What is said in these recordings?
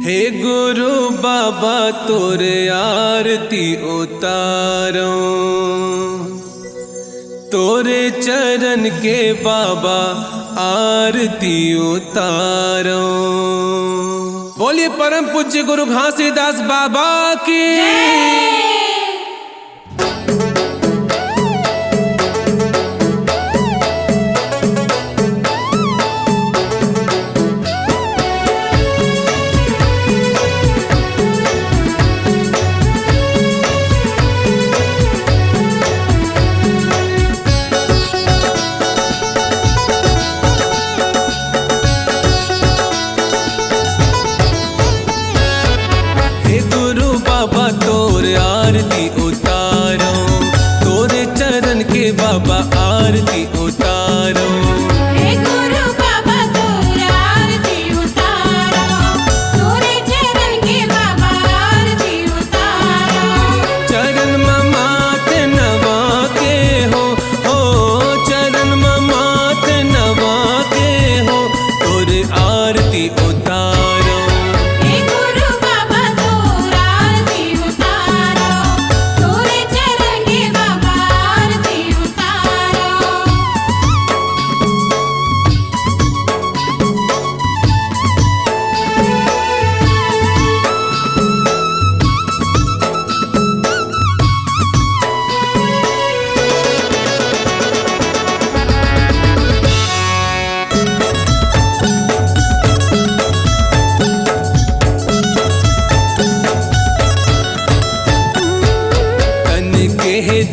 हे गुरु बाबा तोरे आरती उतारो, तोरे चरण के बाबा आरती उतारो। बोलिए परम पूज्य गुरु घासीदास बाबा की। तोरे आरती उतारो, तोरे चरण के बाबा आरती उतारो। हे गुरु बाबा तोरे आरती उतारो, तोरे चरण के बाबा आरती उतारो। चरण मात नवा के हो, चरण मात नवा के हो, तोरे आरती उतारो।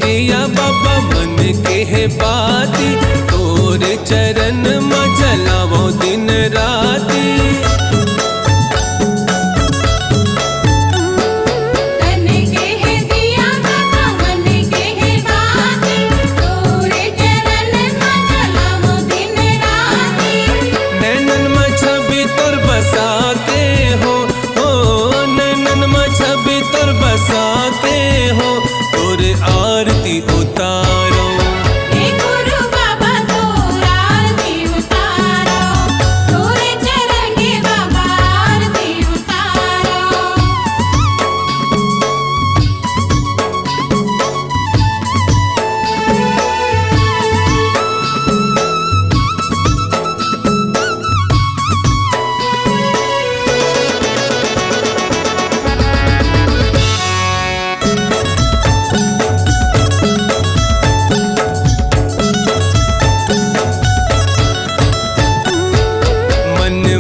दिया बाबा मन के है बाती, तोरे चरण में जलावो दिन राती। नैनन में छवि तोर बसाते हो, नैनन में छवि तोर बसाते हो, तोरे आरती उतारो। हे गुरु बाबा तोरे आरती उतारो, तोरे चरण के बाबा आरती उतारो।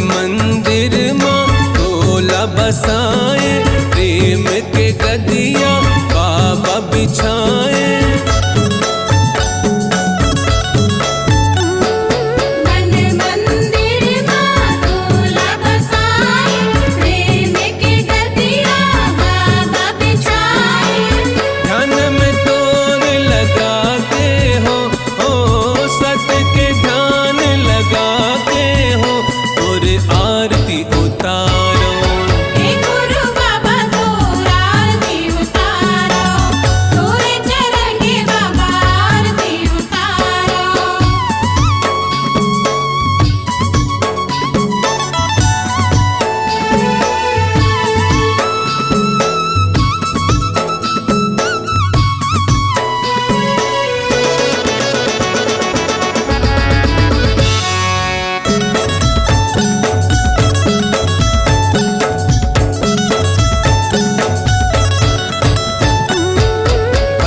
मंदिर माँ तोला बसाए, प्रेम के गदिया बाबा बिछाए। मंदिर माँ तोला बसाए, प्रेम के गदिया बाबा बिछाए। ध्यान में तोर लगाते हो, सत्य के ध्यान लगाते हो, तोरे आरती उतारो। हे गुरु बाबा तोरे आरती उतारो, तोरे चरण के बाबा आरती उतारो।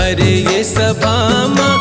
अरे ये सभा माँ